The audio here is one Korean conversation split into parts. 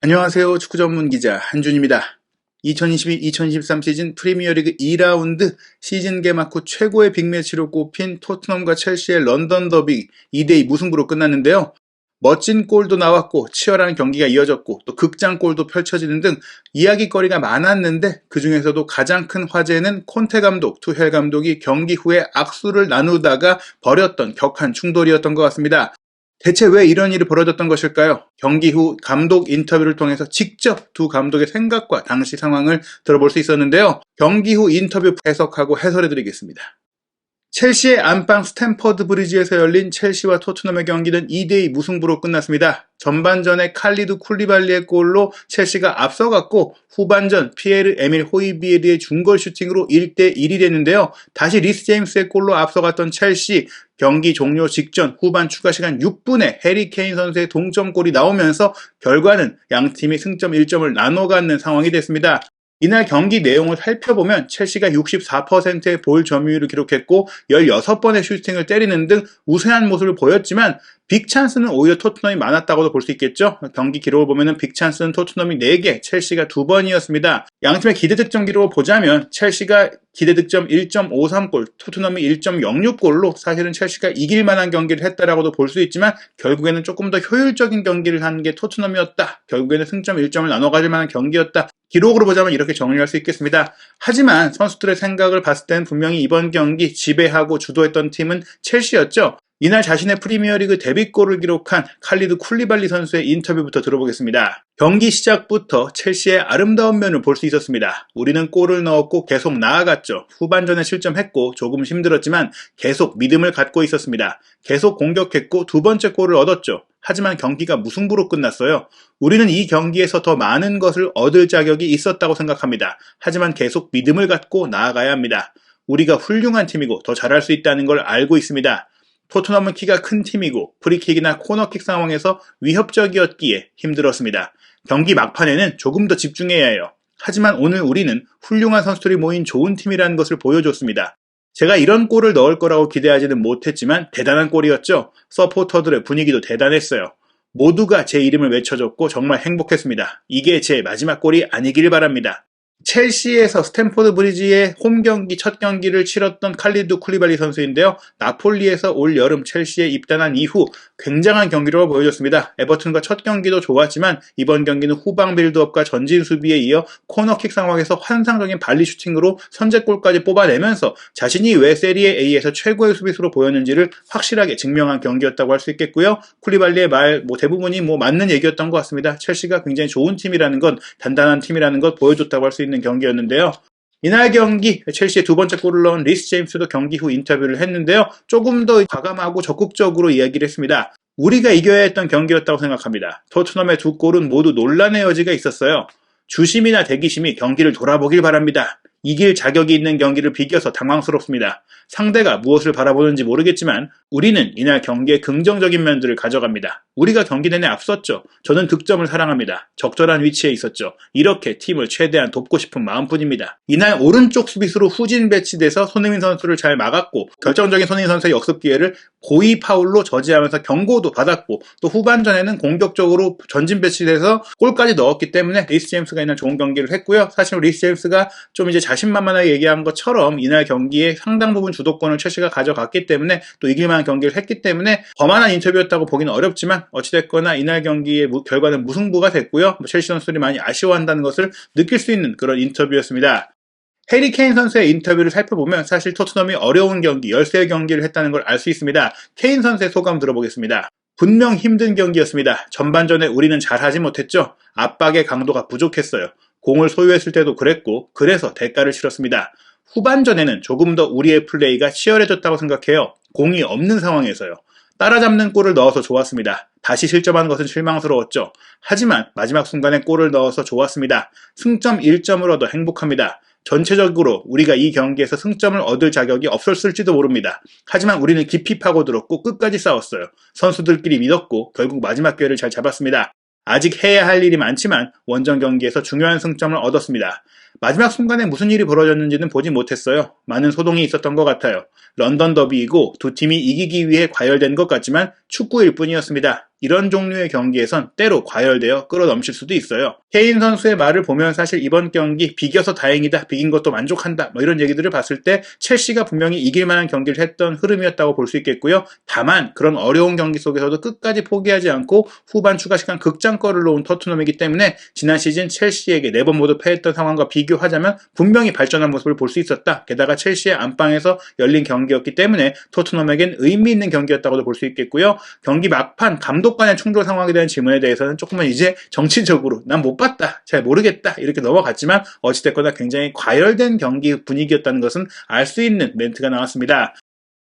안녕하세요. 축구 전문 기자 한준입니다. 2022-2023 시즌 프리미어리그 2라운드 시즌 개막 후 최고의 빅매치로 꼽힌 토트넘과 첼시의 런던 더비 2대2 무승부로 끝났는데요. 멋진 골도 나왔고 치열한 경기가 이어졌고 또 극장골도 펼쳐지는 등 이야기거리가 많았는데 그 중에서도 가장 큰 화제는 콘테 감독, 투헬 감독이 경기 후에 악수를 나누다가 벌였던 격한 충돌이었던 것 같습니다. 대체 왜 이런 일이 벌어졌던 것일까요? 경기 후 감독 인터뷰를 통해서 직접 두 감독의 생각과 당시 상황을 들어볼 수 있었는데요. 경기 후 인터뷰 해석하고 해설해드리겠습니다. 첼시의 안방 스탠퍼드 브리지에서 열린 첼시와 토트넘의 경기는 2대2 무승부로 끝났습니다. 전반전에 칼리두 쿨리발리의 골로 첼시가 앞서갔고 후반전 피에르 에밀 호이비에르의 중거리 슈팅으로 1대1이 됐는데요. 다시 리스 제임스의 골로 앞서갔던 첼시 경기 종료 직전 후반 추가 시간 6분에 해리 케인 선수의 동점골이 나오면서 결과는 양팀이 승점 1점을 나눠 갖는 상황이 됐습니다. 이날 경기 내용을 살펴보면 첼시가 64%의 볼 점유율을 기록했고 16번의 슈팅을 때리는 등 우세한 모습을 보였지만 빅찬스는 오히려 토트넘이 많았다고도 볼 수 있겠죠. 경기 기록을 보면 빅찬스는 토트넘이 4개, 첼시가 2번이었습니다. 양팀의 기대득점 기록을 보자면 첼시가 기대득점 1.53골, 토트넘이 1.06골로 사실은 첼시가 이길 만한 경기를 했다라고도 볼 수 있지만 결국에는 조금 더 효율적인 경기를 한 게 토트넘이었다. 결국에는 승점 1점을 나눠 가질 만한 경기였다. 기록으로 보자면 이렇게 정리할 수 있겠습니다. 하지만 선수들의 생각을 봤을 땐 분명히 이번 경기 지배하고 주도했던 팀은 첼시였죠. 이날 자신의 프리미어리그 데뷔골을 기록한 칼리드 쿨리발리 선수의 인터뷰부터 들어보겠습니다. 경기 시작부터 첼시의 아름다운 면을 볼 수 있었습니다. 우리는 골을 넣었고 계속 나아갔죠. 후반전에 실점했고 조금 힘들었지만 계속 믿음을 갖고 있었습니다. 계속 공격했고 두 번째 골을 얻었죠. 하지만 경기가 무승부로 끝났어요. 우리는 이 경기에서 더 많은 것을 얻을 자격이 있었다고 생각합니다. 하지만 계속 믿음을 갖고 나아가야 합니다. 우리가 훌륭한 팀이고 더 잘할 수 있다는 걸 알고 있습니다. 토트넘은 키가 큰 팀이고 프리킥이나 코너킥 상황에서 위협적이었기에 힘들었습니다. 경기 막판에는 조금 더 집중해야 해요. 하지만 오늘 우리는 훌륭한 선수들이 모인 좋은 팀이라는 것을 보여줬습니다. 제가 이런 골을 넣을 거라고 기대하지는 못했지만 대단한 골이었죠. 서포터들의 분위기도 대단했어요. 모두가 제 이름을 외쳐줬고 정말 행복했습니다. 이게 제 마지막 골이 아니길 바랍니다. 첼시에서 스탠포드 브리지의 홈 경기 첫 경기를 치렀던 칼리두 쿨리발리 선수인데요. 나폴리에서 올 여름 첼시에 입단한 이후 굉장한 경기력을 보여줬습니다. 에버튼과 첫 경기도 좋았지만 이번 경기는 후방 빌드업과 전진 수비에 이어 코너킥 상황에서 환상적인 발리 슈팅으로 선제골까지 뽑아내면서 자신이 왜 세리에 A에서 최고의 수비수로 보였는지를 확실하게 증명한 경기였다고 할 수 있겠고요. 쿨리발리의 말 대부분이 맞는 얘기였던 것 같습니다. 첼시가 굉장히 좋은 팀이라는 것, 단단한 팀이라는 것 보여줬다고 할 수 있는 경기였는데요. 이날 경기 첼시의 두 번째 골을 넣은 리스 제임스도 경기 후 인터뷰를 했는데요. 조금 더 과감하고 적극적으로 이야기를 했습니다. 우리가 이겨야 했던 경기였다고 생각합니다. 토트넘의 두 골은 모두 논란의 여지가 있었어요. 주심이나 대기심이 경기를 돌아보길 바랍니다. 이길 자격이 있는 경기를 비겨서 당황스럽습니다. 상대가 무엇을 바라보는지 모르겠지만 우리는 이날 경기의 긍정적인 면들을 가져갑니다. 우리가 경기 내내 앞섰죠. 저는 득점을 사랑합니다. 적절한 위치에 있었죠. 이렇게 팀을 최대한 돕고 싶은 마음뿐입니다. 이날 오른쪽 수비수로 후진 배치돼서 손흥민 선수를 잘 막았고 결정적인 손흥민 선수의 역습 기회를 고의 파울로 저지하면서 경고도 받았고 또 후반전에는 공격적으로 전진 배치돼서 골까지 넣었기 때문에 리스 제임스가 이날 좋은 경기를 했고요. 사실 리스 제임스가 좀 이제 자신만만하게 얘기한 것처럼 이날 경기에 상당 부분 주도권을 첼시가 가져갔기 때문에 또 이길만한 경기를 했기 때문에 거만한 인터뷰였다고 보기는 어렵지만 어찌됐거나 이날 경기의 결과는 무승부가 됐고요. 첼시 선수들이 많이 아쉬워한다는 것을 느낄 수 있는 그런 인터뷰였습니다. 해리 케인 선수의 인터뷰를 살펴보면 사실 토트넘이 어려운 경기, 열세 경기를 했다는 걸 알 수 있습니다. 케인 선수의 소감 들어보겠습니다. 분명 힘든 경기였습니다. 전반전에 우리는 잘하지 못했죠. 압박의 강도가 부족했어요. 공을 소유했을 때도 그랬고 그래서 대가를 치렀습니다. 후반전에는 조금 더 우리의 플레이가 치열해졌다고 생각해요. 공이 없는 상황에서요. 따라잡는 골을 넣어서 좋았습니다. 다시 실점한 것은 실망스러웠죠. 하지만 마지막 순간에 골을 넣어서 좋았습니다. 승점 1점을 얻어 행복합니다. 전체적으로 우리가 이 경기에서 승점을 얻을 자격이 없었을지도 모릅니다. 하지만 우리는 깊이 파고들었고 끝까지 싸웠어요. 선수들끼리 믿었고 결국 마지막 기회를 잘 잡았습니다. 아직 해야 할 일이 많지만 원정 경기에서 중요한 승점을 얻었습니다. 마지막 순간에 무슨 일이 벌어졌는지는 보지 못했어요. 많은 소동이 있었던 것 같아요. 런던 더비이고 두 팀이 이기기 위해 과열된 것 같지만 축구일 뿐이었습니다. 이런 종류의 경기에선 때로 과열되어 끌어넘칠 수도 있어요. 케인 선수의 말을 보면 사실 이번 경기 비겨서 다행이다, 비긴 것도 만족한다, 뭐 이런 얘기들을 봤을 때 첼시가 분명히 이길 만한 경기를 했던 흐름이었다고 볼 수 있겠고요. 다만 그런 어려운 경기 속에서도 끝까지 포기하지 않고 후반 추가 시간 극장골을 놓은 토트넘이기 때문에 지난 시즌 첼시에게 4번 모두 패했던 상황과 비교하자면 분명히 발전한 모습을 볼 수 있었다. 게다가 첼시의 안방에서 열린 경기였기 때문에 토트넘에겐 의미 있는 경기였다고도 볼 수 있겠고요. 경기 막판 감독 간의 충돌 상황에 대한 질문에 대해서는 조금은 이제 정치적으로 난 못 봤다, 잘 모르겠다 이렇게 넘어갔지만 어찌됐거나 굉장히 과열된 경기 분위기였다는 것은 알 수 있는 멘트가 나왔습니다.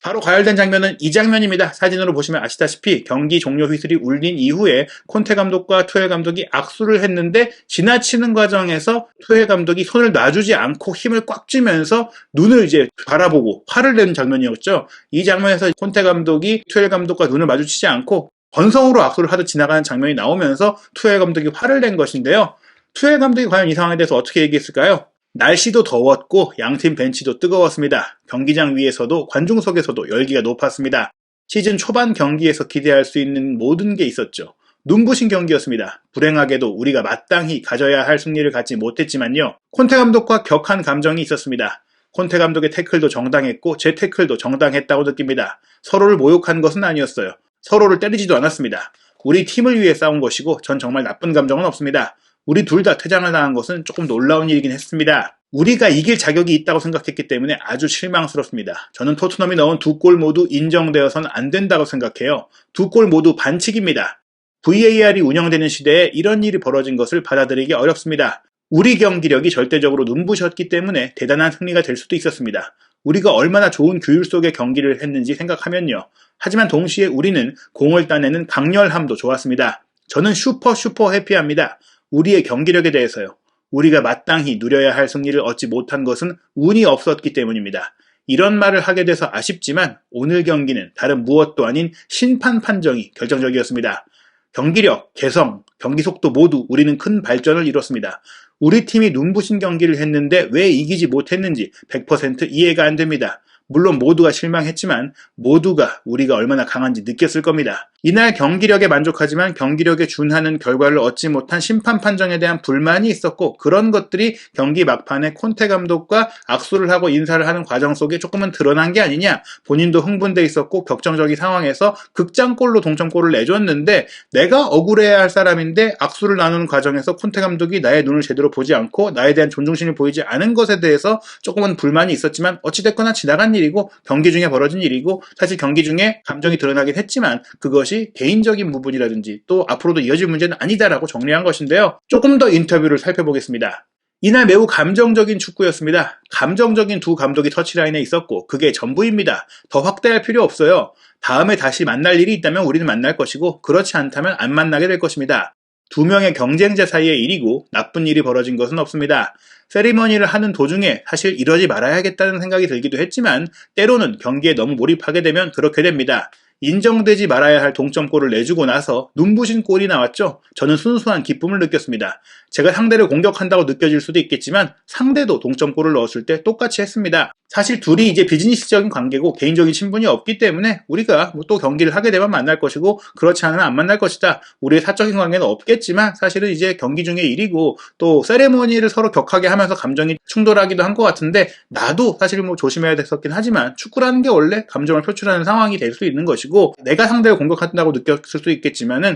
바로 과열된 장면은 이 장면입니다. 사진으로 보시면 아시다시피 경기 종료 휘슬이 울린 이후에 콘테 감독과 투엘 감독이 악수를 했는데 지나치는 과정에서 투엘 감독이 손을 놔주지 않고 힘을 꽉 쥐면서 눈을 이제 바라보고 화를 내는 장면이었죠. 이 장면에서 콘테 감독이 투엘 감독과 눈을 마주치지 않고 건성으로 악수를 하듯 지나가는 장면이 나오면서 투엘 감독이 화를 낸 것인데요. 투엘 감독이 과연 이 상황에 대해서 어떻게 얘기했을까요? 날씨도 더웠고 양팀 벤치도 뜨거웠습니다. 경기장 위에서도 관중석에서도 열기가 높았습니다. 시즌 초반 경기에서 기대할 수 있는 모든 게 있었죠. 눈부신 경기였습니다. 불행하게도 우리가 마땅히 가져야 할 승리를 갖지 못했지만요. 콘테 감독과 격한 감정이 있었습니다. 콘테 감독의 태클도 정당했고 제 태클도 정당했다고 느낍니다. 서로를 모욕한 것은 아니었어요. 서로를 때리지도 않았습니다. 우리 팀을 위해 싸운 것이고 전 정말 나쁜 감정은 없습니다. 우리 둘 다 퇴장을 당한 것은 조금 놀라운 일이긴 했습니다. 우리가 이길 자격이 있다고 생각했기 때문에 아주 실망스럽습니다. 저는 토트넘이 넣은 2골 모두 인정되어서는 안 된다고 생각해요. 2골 모두 반칙입니다. VAR이 운영되는 시대에 이런 일이 벌어진 것을 받아들이기 어렵습니다. 우리 경기력이 절대적으로 눈부셨기 때문에 대단한 승리가 될 수도 있었습니다. 우리가 얼마나 좋은 규율 속의 경기를 했는지 생각하면요. 하지만 동시에 우리는 공을 따내는 강렬함도 좋았습니다. 저는 슈퍼 해피합니다. 우리의 경기력에 대해서요. 우리가 마땅히 누려야 할 승리를 얻지 못한 것은 운이 없었기 때문입니다. 이런 말을 하게 돼서 아쉽지만 오늘 경기는 다른 무엇도 아닌 심판 판정이 결정적이었습니다. 경기력, 개성, 경기 속도 모두 우리는 큰 발전을 이뤘습니다. 우리 팀이 눈부신 경기를 했는데 왜 이기지 못했는지 100% 이해가 안 됩니다. 물론 모두가 실망했지만 모두가 우리가 얼마나 강한지 느꼈을 겁니다. 이날 경기력에 만족하지만 경기력에 준하는 결과를 얻지 못한 심판 판정에 대한 불만이 있었고 그런 것들이 경기 막판에 콘테 감독과 악수를 하고 인사를 하는 과정 속에 조금은 드러난 게 아니냐. 본인도 흥분돼 있었고 격정적인 상황에서 극장골로 동점골을 내줬는데 내가 억울해야 할 사람인데 악수를 나누는 과정에서 콘테 감독이 나의 눈을 제대로 보지 않고 나에 대한 존중심을 보이지 않은 것에 대해서 조금은 불만이 있었지만 어찌됐거나 지나간 일이고 경기 중에 벌어진 일이고 사실 경기 중에 감정이 드러나긴 했지만 그것이 개인적인 부분이라든지 또 앞으로도 이어질 문제는 아니다라고 정리한 것인데요. 조금 더 인터뷰를 살펴보겠습니다. 이날 매우 감정적인 축구였습니다. 감정적인 두 감독이 터치라인에 있었고 그게 전부입니다. 더 확대할 필요 없어요. 다음에 다시 만날 일이 있다면 우리는 만날 것이고 그렇지 않다면 안 만나게 될 것입니다. 두 명의 경쟁자 사이의 일이고 나쁜 일이 벌어진 것은 없습니다. 세리머니를 하는 도중에 사실 이러지 말아야겠다는 생각이 들기도 했지만 때로는 경기에 너무 몰입하게 되면 그렇게 됩니다. 인정되지 말아야 할 동점골을 내주고 나서 눈부신 골이 나왔죠. 저는 순수한 기쁨을 느꼈습니다. 제가 상대를 공격한다고 느껴질 수도 있겠지만 상대도 동점골을 넣었을 때 똑같이 했습니다. 사실 둘이 이제 비즈니스적인 관계고 개인적인 친분이 없기 때문에 우리가 또 경기를 하게 되면 만날 것이고 그렇지 않으면 안 만날 것이다. 우리의 사적인 관계는 없겠지만 사실은 이제 경기 중의 일이고 또 세레머니를 서로 격하게 하면서 감정이 충돌하기도 한 것 같은데 나도 사실 조심해야 됐었긴 하지만 축구라는 게 원래 감정을 표출하는 상황이 될 수 있는 것이고 내가 상대를 공격한다고 느꼈을 수도 있겠지만은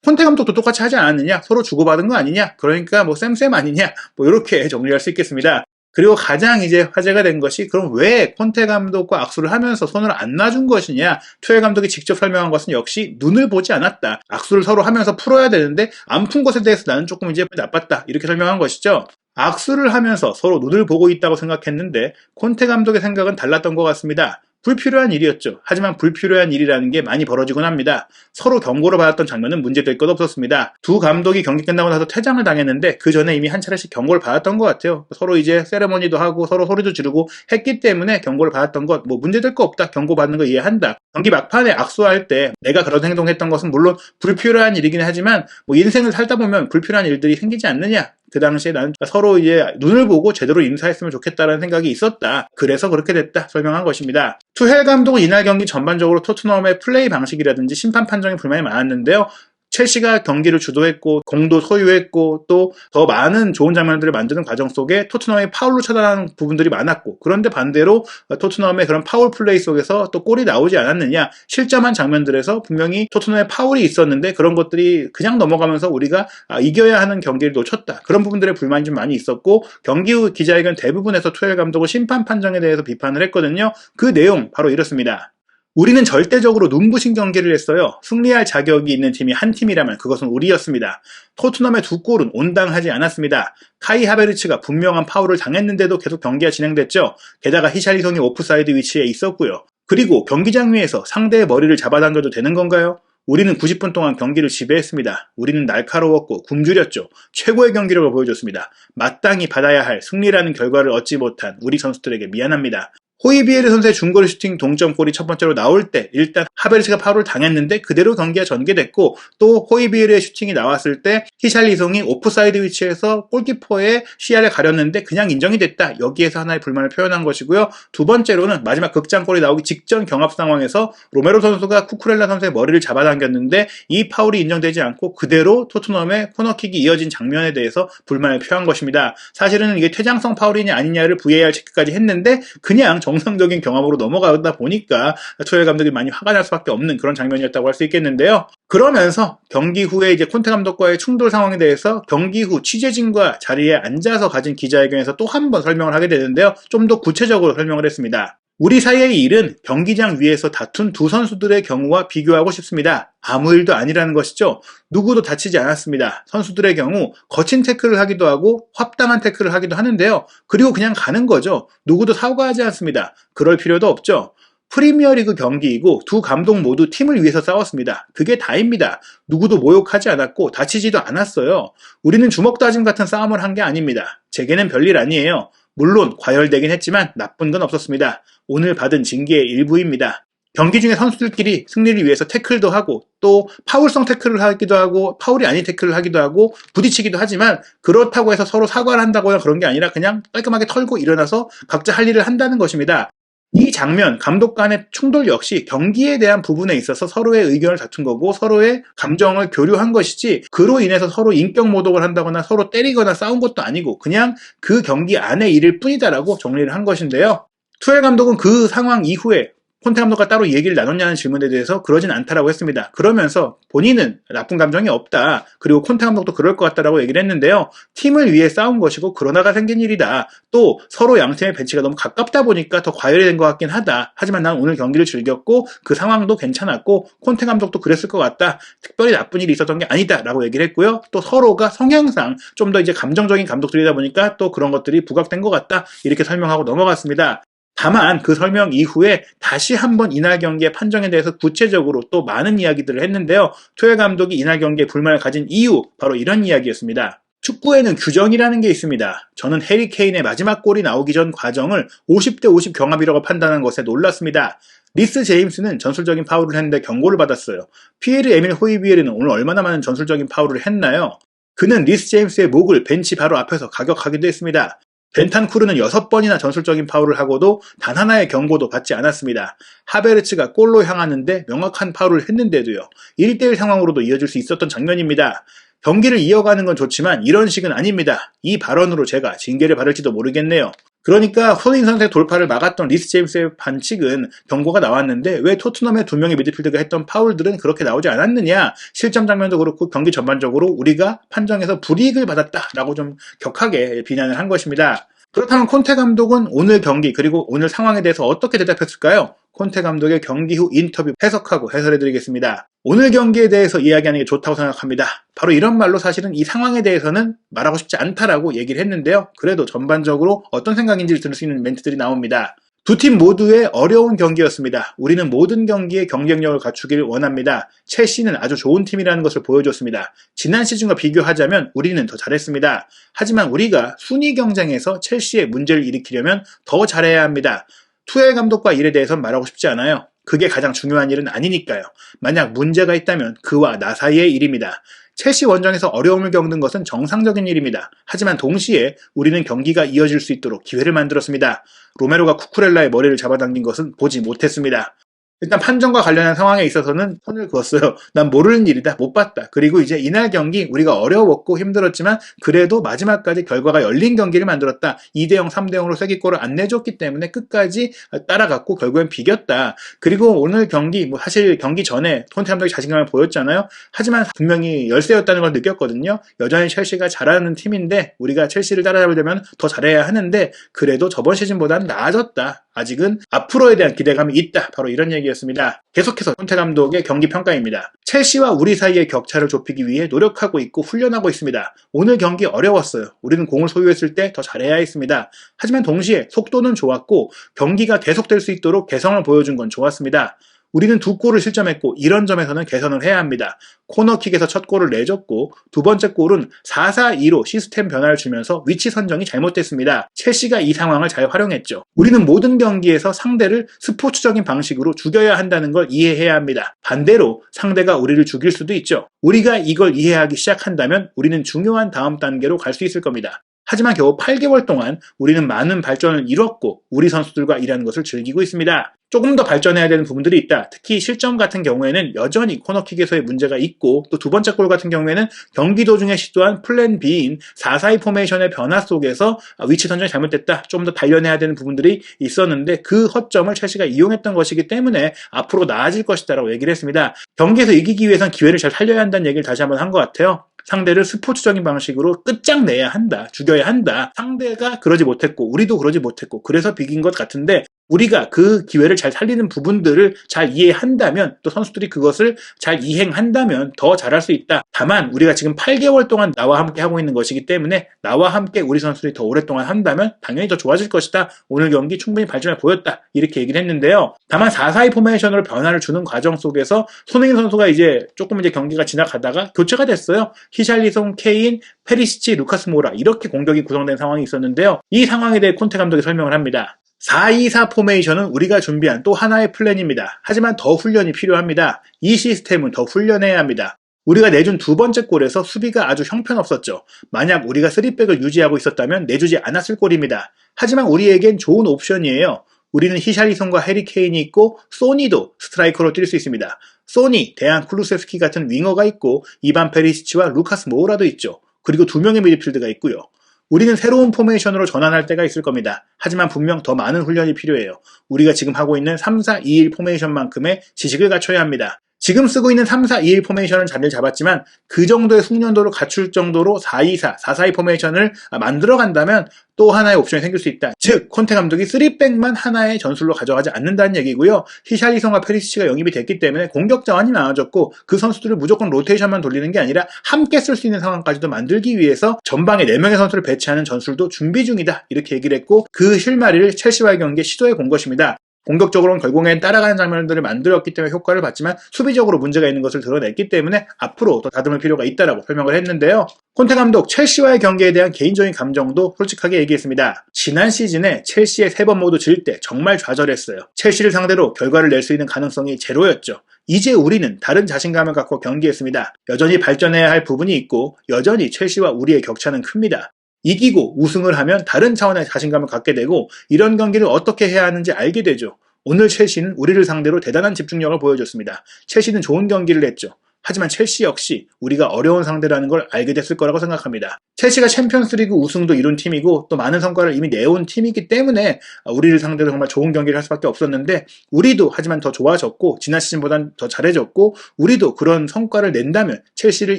콘테 감독도 똑같이 하지 않았느냐? 서로 주고받은 거 아니냐? 그러니까 쌤 아니냐? 이렇게 정리할 수 있겠습니다. 그리고 가장 이제 화제가 된 것이 그럼 왜 콘테 감독과 악수를 하면서 손을 안 놔준 것이냐? 투엘 감독이 직접 설명한 것은 역시 눈을 보지 않았다. 악수를 서로 하면서 풀어야 되는데 안 푼 것에 대해서 나는 조금 이제 나빴다. 이렇게 설명한 것이죠. 악수를 하면서 서로 눈을 보고 있다고 생각했는데 콘테 감독의 생각은 달랐던 것 같습니다. 불필요한 일이었죠. 하지만 불필요한 일이라는 게 많이 벌어지곤 합니다. 서로 경고를 받았던 장면은 문제될 것 없었습니다. 두 감독이 경기 끝나고 나서 퇴장을 당했는데 그 전에 이미 한 차례씩 경고를 받았던 것 같아요. 서로 이제 세레머니도 하고 서로 소리도 지르고 했기 때문에 경고를 받았던 것 문제될 거 없다. 경고받는 거 이해한다. 경기 막판에 악수할 때 내가 그런 행동했던 것은 물론 불필요한 일이긴 하지만 뭐 인생을 살다 보면 불필요한 일들이 생기지 않느냐. 그 당시에 나는 서로 이제 눈을 보고 제대로 인사했으면 좋겠다라는 생각이 있었다. 그래서 그렇게 됐다. 설명한 것입니다. 투헬 감독은 이날 경기 전반적으로 토트넘의 플레이 방식이라든지 심판 판정에 불만이 많았는데요. 첼시가 경기를 주도했고 공도 소유했고 또 더 많은 좋은 장면들을 만드는 과정 속에 토트넘이 파울로 차단하는 부분들이 많았고, 그런데 반대로 토트넘의 그런 파울 플레이 속에서 또 골이 나오지 않았느냐. 실점한 장면들에서 분명히 토트넘의 파울이 있었는데 그런 것들이 그냥 넘어가면서 우리가 이겨야 하는 경기를 놓쳤다. 그런 부분들의 불만이 좀 많이 있었고, 경기 후 기자회견 대부분에서 투헬 감독은 심판 판정에 대해서 비판을 했거든요. 그 내용 바로 이렇습니다. 우리는 절대적으로 눈부신 경기를 했어요. 승리할 자격이 있는 팀이 한 팀이라면 그것은 우리였습니다. 토트넘의 두 골은 온당하지 않았습니다. 카이 하베르츠가 분명한 파울을 당했는데도 계속 경기가 진행됐죠. 게다가 히샬리송이 오프사이드 위치에 있었고요. 그리고 경기장 위에서 상대의 머리를 잡아당겨도 되는 건가요? 우리는 90분 동안 경기를 지배했습니다. 우리는 날카로웠고 굶주렸죠. 최고의 경기력을 보여줬습니다. 마땅히 받아야 할 승리라는 결과를 얻지 못한 우리 선수들에게 미안합니다. 호이비에르 선수의 중거리 슈팅 동점골이 첫 번째로 나올 때 일단 하베르츠가 파울을 당했는데 그대로 경기가 전개됐고, 또 호이비에르의 슈팅이 나왔을 때 히샬리송이 오프사이드 위치에서 골키퍼의 시야를 가렸는데 그냥 인정이 됐다. 여기에서 하나의 불만을 표현한 것이고요. 두 번째로는 마지막 극장골이 나오기 직전 경합 상황에서 로메로 선수가 쿠쿠렐라 선수의 머리를 잡아당겼는데 이 파울이 인정되지 않고 그대로 토트넘의 코너킥이 이어진 장면에 대해서 불만을 표한 것입니다. 사실은 이게 퇴장성 파울이냐 아니냐를 VAR 체크까지 했는데 그냥 정상적인 경험으로 넘어가다 보니까 투헬 감독이 많이 화가 날 수밖에 없는 그런 장면이었다고 할 수 있겠는데요. 그러면서 경기 후에 이제 콘테 감독과의 충돌 상황에 대해서 경기 후 취재진과 자리에 앉아서 가진 기자회견에서 또 한 번 설명을 하게 되는데요. 좀 더 구체적으로 설명을 했습니다. 우리 사이의 일은 경기장 위에서 다툰 두 선수들의 경우와 비교하고 싶습니다. 아무 일도 아니라는 것이죠. 누구도 다치지 않았습니다. 선수들의 경우 거친 태클을 하기도 하고 합당한 태클을 하기도 하는데요. 그리고 그냥 가는 거죠. 누구도 사과하지 않습니다. 그럴 필요도 없죠. 프리미어리그 경기이고 두 감독 모두 팀을 위해서 싸웠습니다. 그게 다입니다. 누구도 모욕하지 않았고 다치지도 않았어요. 우리는 주먹 다짐 같은 싸움을 한 게 아닙니다. 제게는 별일 아니에요. 물론 과열되긴 했지만 나쁜 건 없었습니다. 오늘 받은 징계의 일부입니다. 경기 중에 선수들끼리 승리를 위해서 태클도 하고 또 파울성 태클을 하기도 하고 파울이 아닌 태클을 하기도 하고 부딪히기도 하지만, 그렇다고 해서 서로 사과를 한다거나 그런 게 아니라 그냥 깔끔하게 털고 일어나서 각자 할 일을 한다는 것입니다. 이 장면, 감독 간의 충돌 역시 경기에 대한 부분에 있어서 서로의 의견을 다툰 거고 서로의 감정을 교류한 것이지, 그로 인해서 서로 인격 모독을 한다거나 서로 때리거나 싸운 것도 아니고 그냥 그 경기 안의 일일 뿐이다라고 정리를 한 것인데요. 투헬 감독은 그 상황 이후에 콘테 감독과 따로 얘기를 나눴냐는 질문에 대해서 그러진 않다라고 했습니다. 그러면서 본인은 나쁜 감정이 없다. 그리고 콘테 감독도 그럴 것 같다라고 얘기를 했는데요. 팀을 위해 싸운 것이고 그러다가 생긴 일이다. 또 서로 양팀의 벤치가 너무 가깝다 보니까 더 과열이 된 것 같긴 하다. 하지만 난 오늘 경기를 즐겼고 그 상황도 괜찮았고 콘테 감독도 그랬을 것 같다. 특별히 나쁜 일이 있었던 게 아니다라고 얘기를 했고요. 또 서로가 성향상 좀 더 이제 감정적인 감독들이다 보니까 또 그런 것들이 부각된 것 같다. 이렇게 설명하고 넘어갔습니다. 다만 그 설명 이후에 다시 한번 이날 경기의 판정에 대해서 구체적으로 또 많은 이야기들을 했는데요. 투헬 감독이 이날 경기에 불만을 가진 이유, 바로 이런 이야기였습니다. 축구에는 규정이라는 게 있습니다. 저는 해리 케인의 마지막 골이 나오기 전 과정을 50대 50 경합이라고 판단한 것에 놀랐습니다. 리스 제임스는 전술적인 파울을 했는데 경고를 받았어요. 피에르 에밀 호이비에르는 오늘 얼마나 많은 전술적인 파울을 했나요? 그는 리스 제임스의 목을 벤치 바로 앞에서 가격하기도 했습니다. 벤탄쿠르는 6번이나 전술적인 파울을 하고도 단 하나의 경고도 받지 않았습니다. 하베르츠가 골로 향하는데 명확한 파울을 했는데도요. 1대1 상황으로도 이어질 수 있었던 장면입니다. 경기를 이어가는 건 좋지만 이런 식은 아닙니다. 이 발언으로 제가 징계를 받을지도 모르겠네요. 그러니까 호인 선수의 돌파를 막았던 리스 제임스의 반칙은 경고가 나왔는데 왜 토트넘의 두 명의 미드필더가 했던 파울들은 그렇게 나오지 않았느냐. 실점 장면도 그렇고 경기 전반적으로 우리가 판정에서 불이익을 받았다라고 좀 격하게 비난을 한 것입니다. 그렇다면 콘테 감독은 오늘 경기 그리고 오늘 상황에 대해서 어떻게 대답했을까요? 콘테 감독의 경기 후 인터뷰 해석하고 해설해드리겠습니다. 오늘 경기에 대해서 이야기하는 게 좋다고 생각합니다. 바로 이런 말로 사실은 이 상황에 대해서는 말하고 싶지 않다라고 얘기를 했는데요. 그래도 전반적으로 어떤 생각인지를 들을 수 있는 멘트들이 나옵니다. 두 팀 모두의 어려운 경기였습니다. 우리는 모든 경기에 경쟁력을 갖추길 원합니다. 첼시는 아주 좋은 팀이라는 것을 보여줬습니다. 지난 시즌과 비교하자면 우리는 더 잘했습니다. 하지만 우리가 순위 경쟁에서 첼시에 문제를 일으키려면 더 잘해야 합니다. 투헬 감독과 일에 대해서는 말하고 싶지 않아요. 그게 가장 중요한 일은 아니니까요. 만약 문제가 있다면 그와 나 사이의 일입니다. 첼시 원정에서 어려움을 겪는 것은 정상적인 일입니다. 하지만 동시에 우리는 경기가 이어질 수 있도록 기회를 만들었습니다. 로메로가 쿠쿠렐라의 머리를 잡아당긴 것은 보지 못했습니다. 일단 판정과 관련한 상황에 있어서는 선을 그었어요. 난 모르는 일이다. 못 봤다. 그리고 이제 이날 경기 우리가 어려웠고 힘들었지만 그래도 마지막까지 결과가 열린 경기를 만들었다. 2대0, 3대0으로 쐐기골을 안 내줬기 때문에 끝까지 따라갔고 결국엔 비겼다. 그리고 오늘 경기 사실 경기 전에 콘테 감독이 자신감을 보였잖아요. 하지만 분명히 열세였다는 걸 느꼈거든요. 여전히 첼시가 잘하는 팀인데 우리가 첼시를 따라잡으려면 더 잘해야 하는데 그래도 저번 시즌보다는 나아졌다. 아직은 앞으로에 대한 기대감이 있다. 바로 이런 얘기였습니다. 계속해서 콘테 감독의 경기 평가입니다. 첼시와 우리 사이의 격차를 좁히기 위해 노력하고 있고 훈련하고 있습니다. 오늘 경기 어려웠어요. 우리는 공을 소유했을 때 더 잘해야 했습니다. 하지만 동시에 속도는 좋았고 경기가 계속될 수 있도록 개성을 보여준 건 좋았습니다. 우리는 2골을 실점했고 이런 점에서는 개선을 해야 합니다. 코너킥에서 첫 골을 내줬고 두 번째 골은 4-4-2로 시스템 변화를 주면서 위치 선정이 잘못됐습니다. 첼시가 이 상황을 잘 활용했죠. 우리는 모든 경기에서 상대를 스포츠적인 방식으로 죽여야 한다는 걸 이해해야 합니다. 반대로 상대가 우리를 죽일 수도 있죠. 우리가 이걸 이해하기 시작한다면 우리는 중요한 다음 단계로 갈 수 있을 겁니다. 하지만 겨우 8개월 동안 우리는 많은 발전을 이뤘고 우리 선수들과 일하는 것을 즐기고 있습니다. 조금 더 발전해야 되는 부분들이 있다. 특히 실점 같은 경우에는 여전히 코너킥에서의 문제가 있고 또 두 번째 골 같은 경우에는 경기 도중에 시도한 플랜 B인 4-4-2 포메이션의 변화 속에서 위치 선정이 잘못됐다. 좀 더 단련해야 되는 부분들이 있었는데 그 허점을 첼시가 이용했던 것이기 때문에 앞으로 나아질 것이다라고 얘기를 했습니다. 경기에서 이기기 위해선 기회를 잘 살려야 한다는 얘기를 다시 한번 한 것 같아요. 상대를 스포츠적인 방식으로 끝장내야 한다. 죽여야 한다. 상대가 그러지 못했고 우리도 그러지 못했고 그래서 비긴 것 같은데 우리가 그 기회를 잘 살리는 부분들을 잘 이해한다면 또 선수들이 그것을 잘 이행한다면 더 잘할 수 있다. 다만 우리가 지금 8개월 동안 나와 함께 하고 있는 것이기 때문에 나와 함께 우리 선수들이 더 오랫동안 한다면 당연히 더 좋아질 것이다. 오늘 경기 충분히 발전을 보였다. 이렇게 얘기를 했는데요. 다만 4-4-2 포메이션으로 변화를 주는 과정 속에서 손흥민 선수가 조금 경기가 지나가다가 교체가 됐어요. 히샬리송, 케인, 페리시치, 루카스 모우라 이렇게 공격이 구성된 상황이 있었는데요. 이 상황에 대해 콘테 감독이 설명을 합니다. 4-2-4 포메이션은 우리가 준비한 또 하나의 플랜입니다. 하지만 더 훈련이 필요합니다. 이 시스템은 더 훈련해야 합니다. 우리가 내준 두 번째 골에서 수비가 아주 형편없었죠. 만약 우리가 3백을 유지하고 있었다면 내주지 않았을 골입니다. 하지만 우리에겐 좋은 옵션이에요. 우리는 히샬리송과 해리 케인이 있고 소니도 스트라이커로 뛸 수 있습니다. 소니, 데안 쿠루세스키 같은 윙어가 있고 이반 페리시치와 루카스 모우라도 있죠. 그리고 2명의 미드필드가 있고요. 우리는 새로운 포메이션으로 전환할 때가 있을 겁니다. 하지만 분명 더 많은 훈련이 필요해요. 우리가 지금 하고 있는 3-4-2-1 포메이션만큼의 지식을 갖춰야 합니다. 지금 쓰고 있는 3-4-2-1 포메이션은 자리를 잡았지만 그 정도의 숙련도를 갖출 정도로 4-2-4, 4-4-2 포메이션을 만들어간다면 또 하나의 옵션이 생길 수 있다. 즉 콘테 감독이 3백만 하나의 전술로 가져가지 않는다는 얘기고요. 히샬리송과 페리시치가 영입이 됐기 때문에 공격 자원이 많아졌고 그 선수들을 무조건 로테이션만 돌리는 게 아니라 함께 쓸 수 있는 상황까지도 만들기 위해서 전방에 4명의 선수를 배치하는 전술도 준비 중이다. 이렇게 얘기를 했고 그 실마리를 첼시와의 경기에 시도해 본 것입니다. 공격적으로는 결국엔 따라가는 장면들을 만들었기 때문에 효과를 봤지만 수비적으로 문제가 있는 것을 드러냈기 때문에 앞으로 더 다듬을 필요가 있다라고 설명을 했는데요. 콘테 감독 첼시와의 경기에 대한 개인적인 감정도 솔직하게 얘기했습니다. 지난 시즌에 첼시에 3번 모두 질 때 정말 좌절했어요. 첼시를 상대로 결과를 낼 수 있는 가능성이 제로였죠. 이제 우리는 다른 자신감을 갖고 경기했습니다. 여전히 발전해야 할 부분이 있고 여전히 첼시와 우리의 격차는 큽니다. 이기고 우승을 하면 다른 차원의 자신감을 갖게 되고 이런 경기를 어떻게 해야 하는지 알게 되죠. 오늘 첼시는 우리를 상대로 대단한 집중력을 보여줬습니다. 첼시는 좋은 경기를 했죠. 하지만 첼시 역시 우리가 어려운 상대라는 걸 알게 됐을 거라고 생각합니다. 첼시가 챔피언스리그 우승도 이룬 팀이고 또 많은 성과를 이미 내온 팀이기 때문에 우리를 상대로 정말 좋은 경기를 할 수밖에 없었는데 우리도 하지만 더 좋아졌고 지난 시즌보단 더 잘해졌고 우리도 그런 성과를 낸다면 첼시를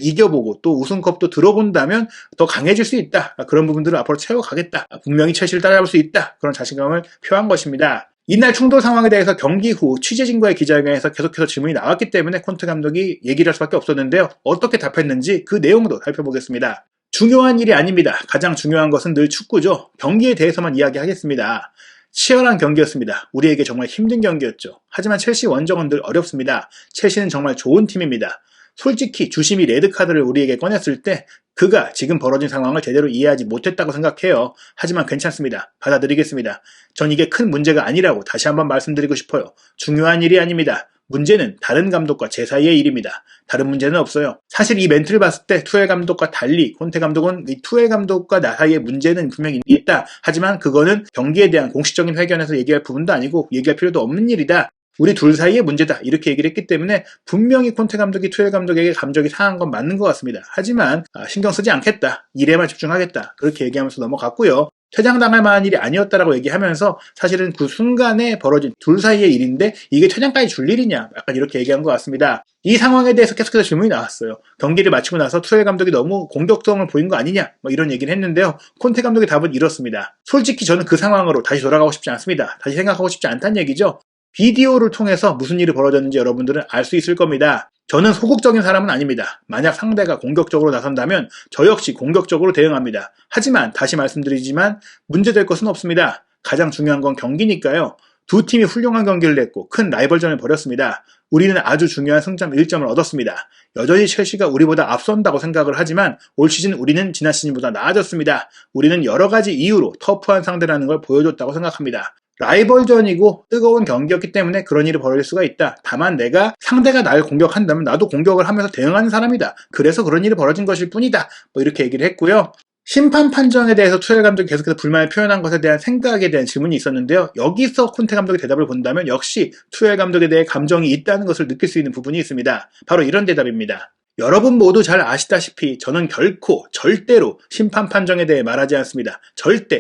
이겨보고 또 우승컵도 들어본다면 더 강해질 수 있다. 그런 부분들을 앞으로 채워가겠다. 분명히 첼시를 따라잡을 수 있다. 그런 자신감을 표한 것입니다. 이날 충돌 상황에 대해서 경기 후 취재진과의 기자회견에서 계속해서 질문이 나왔기 때문에 콘테 감독이 얘기를 할 수밖에 없었는데요. 어떻게 답했는지 그 내용도 살펴보겠습니다. 중요한 일이 아닙니다. 가장 중요한 것은 늘 축구죠. 경기에 대해서만 이야기하겠습니다. 치열한 경기였습니다. 우리에게 정말 힘든 경기였죠. 하지만 첼시 원정은 늘 어렵습니다. 첼시는 정말 좋은 팀입니다. 솔직히 주심이 레드카드를 우리에게 꺼냈을 때 그가 지금 벌어진 상황을 제대로 이해하지 못했다고 생각해요. 하지만 괜찮습니다. 받아들이겠습니다. 전 이게 큰 문제가 아니라고 다시 한번 말씀드리고 싶어요. 중요한 일이 아닙니다. 문제는 다른 감독과 제 사이의 일입니다. 다른 문제는 없어요. 사실 이 멘트를 봤을 때 투엘 감독과 달리 콘테 감독은 이 투엘 감독과 나 사이의 문제는 분명히 있다. 하지만 그거는 경기에 대한 공식적인 회견에서 얘기할 부분도 아니고 얘기할 필요도 없는 일이다. 우리 둘 사이의 문제다. 이렇게 얘기를 했기 때문에 분명히 콘테 감독이 투엘 감독에게 감정이 상한 건 맞는 것 같습니다. 하지만 신경 쓰지 않겠다. 일에만 집중하겠다. 그렇게 얘기하면서 넘어갔고요. 퇴장당할 만한 일이 아니었다라고 얘기하면서 사실은 그 순간에 벌어진 둘 사이의 일인데 이게 퇴장까지 줄 일이냐 약간 이렇게 얘기한 것 같습니다. 이 상황에 대해서 계속해서 질문이 나왔어요. 경기를 마치고 나서 투엘 감독이 너무 공격성을 보인 거 아니냐 뭐 이런 얘기를 했는데요. 콘테 감독의 답은 이렇습니다. 솔직히 저는 그 상황으로 다시 돌아가고 싶지 않습니다. 다시 생각하고 싶지 않다는 얘기죠. 비디오를 통해서 무슨 일이 벌어졌는지 여러분들은 알 수 있을 겁니다. 저는 소극적인 사람은 아닙니다. 만약 상대가 공격적으로 나선다면 저 역시 공격적으로 대응합니다. 하지만 다시 말씀드리지만 문제될 것은 없습니다. 가장 중요한 건 경기니까요. 두 팀이 훌륭한 경기를 냈고 큰 라이벌전을 벌였습니다. 우리는 아주 중요한 승점 1점을 얻었습니다. 여전히 첼시가 우리보다 앞선다고 생각을 하지만 올 시즌 우리는 지난 시즌보다 나아졌습니다. 우리는 여러 가지 이유로 터프한 상대라는 걸 보여줬다고 생각합니다. 라이벌전이고 뜨거운 경기였기 때문에 그런 일이 벌어질 수가 있다. 다만 내가 상대가 날 공격한다면 나도 공격을 하면서 대응하는 사람이다. 그래서 그런 일이 벌어진 것일 뿐이다. 뭐 이렇게 얘기를 했고요. 심판 판정에 대해서 투엘 감독이 계속해서 불만을 표현한 것에 대한 생각에 대한 질문이 있었는데요. 여기서 콘테 감독의 대답을 본다면 역시 투엘 감독에 대해 감정이 있다는 것을 느낄 수 있는 부분이 있습니다. 바로 이런 대답입니다. 여러분 모두 잘 아시다시피 저는 결코 절대로 심판 판정에 대해 말하지 않습니다.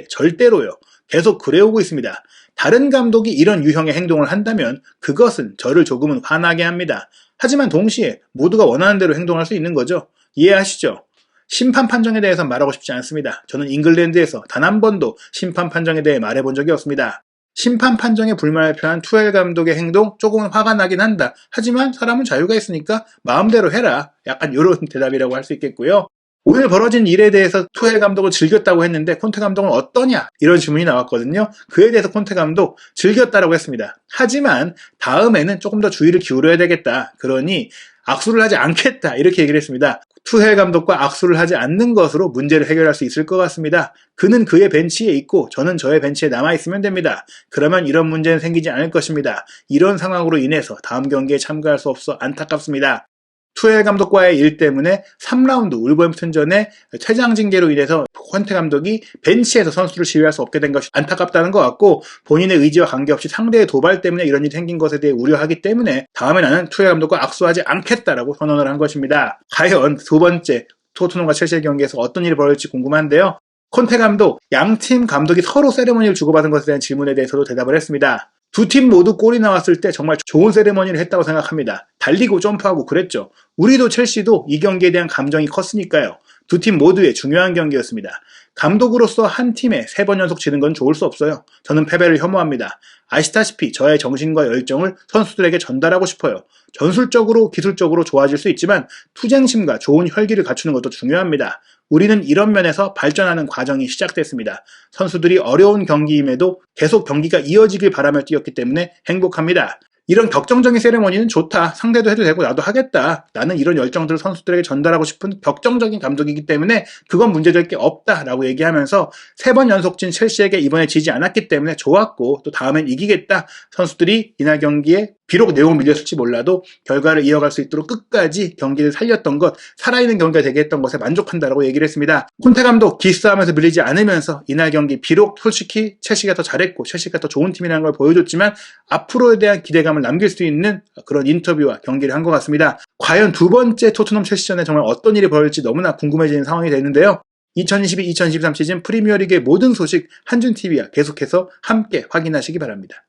절대로요. 계속 그래오고 있습니다. 다른 감독이 이런 유형의 행동을 한다면 그것은 저를 조금은 화나게 합니다. 하지만 동시에 모두가 원하는 대로 행동할 수 있는 거죠. 이해하시죠? 심판 판정에 대해서 말하고 싶지 않습니다. 저는 잉글랜드에서 단 한 번도 심판 판정에 대해 말해본 적이 없습니다. 심판 판정에 불만을 표한 투엘 감독의 행동 조금은 화가 나긴 한다. 하지만 사람은 자유가 있으니까 마음대로 해라. 약간 이런 대답이라고 할 수 있겠고요. 오늘 벌어진 일에 대해서 투엘 감독을 즐겼다고 했는데 콘테 감독은 어떠냐? 이런 질문이 나왔거든요. 그에 대해서 콘테 감독 즐겼다라고 했습니다. 하지만 다음에는 조금 더 주의를 기울여야 되겠다. 그러니 악수를 하지 않겠다. 이렇게 얘기를 했습니다. 투엘 감독과 악수를 하지 않는 것으로 문제를 해결할 수 있을 것 같습니다. 그는 그의 벤치에 있고 저는 저의 벤치에 남아있으면 됩니다. 그러면 이런 문제는 생기지 않을 것입니다. 이런 상황으로 인해서 다음 경기에 참가할 수 없어 안타깝습니다. 투엘 감독과의 일 때문에 3라운드 울버햄튼전에 퇴장 징계로 인해서 콘테 감독이 벤치에서 선수를 지휘할 수 없게 된 것이 안타깝다는 것 같고 본인의 의지와 관계없이 상대의 도발 때문에 이런 일이 생긴 것에 대해 우려하기 때문에 다음에 나는 투엘 감독과 악수하지 않겠다라고 선언을 한 것입니다. 과연 두 번째 토트넘과 첼시의 경기에서 어떤 일이 벌어질지 궁금한데요. 콘테 감독, 양팀 감독이 서로 세레머니를 주고받은 것에 대한 질문에 대해서도 대답을 했습니다. 두 팀 모두 골이 나왔을 때 정말 좋은 세레머니를 했다고 생각합니다. 달리고 점프하고 그랬죠. 우리도 첼시도 이 경기에 대한 감정이 컸으니까요. 두 팀 모두의 중요한 경기였습니다. 감독으로서 한 팀에 3번 연속 지는 건 좋을 수 없어요. 저는 패배를 혐오합니다. 아시다시피 저의 정신과 열정을 선수들에게 전달하고 싶어요. 전술적으로 기술적으로 좋아질 수 있지만 투쟁심과 좋은 혈기를 갖추는 것도 중요합니다. 우리는 이런 면에서 발전하는 과정이 시작됐습니다. 선수들이 어려운 경기임에도 계속 경기가 이어지길 바라며 뛰었기 때문에 행복합니다. 이런 격정적인 세레머니는 좋다. 상대도 해도 되고 나도 하겠다. 나는 이런 열정들을 선수들에게 전달하고 싶은 격정적인 감독이기 때문에 그건 문제될 게 없다라고 얘기하면서 3번 연속 진 첼시에게 이번에 지지 않았기 때문에 좋았고 또 다음엔 이기겠다. 선수들이 이날 경기에 비록 내용을 밀렸을지 몰라도 결과를 이어갈 수 있도록 끝까지 경기를 살렸던 것, 살아있는 경기가 되게 했던 것에 만족한다라고 얘기를 했습니다. 콘테 감독 기싸움에서 밀리지 않으면서 이날 경기 비록 솔직히 첼시가 더 잘했고 첼시가 더 좋은 팀이라는 걸 보여줬지만 앞으로에 대한 기대감을 남길 수 있는 그런 인터뷰와 경기를 한 것 같습니다. 과연 두 번째 토트넘 첼시전에 정말 어떤 일이 벌어질지 너무나 궁금해지는 상황이 되는데요. 2022-2023 시즌 프리미어리그의 모든 소식 한준TV와 계속해서 함께 확인하시기 바랍니다.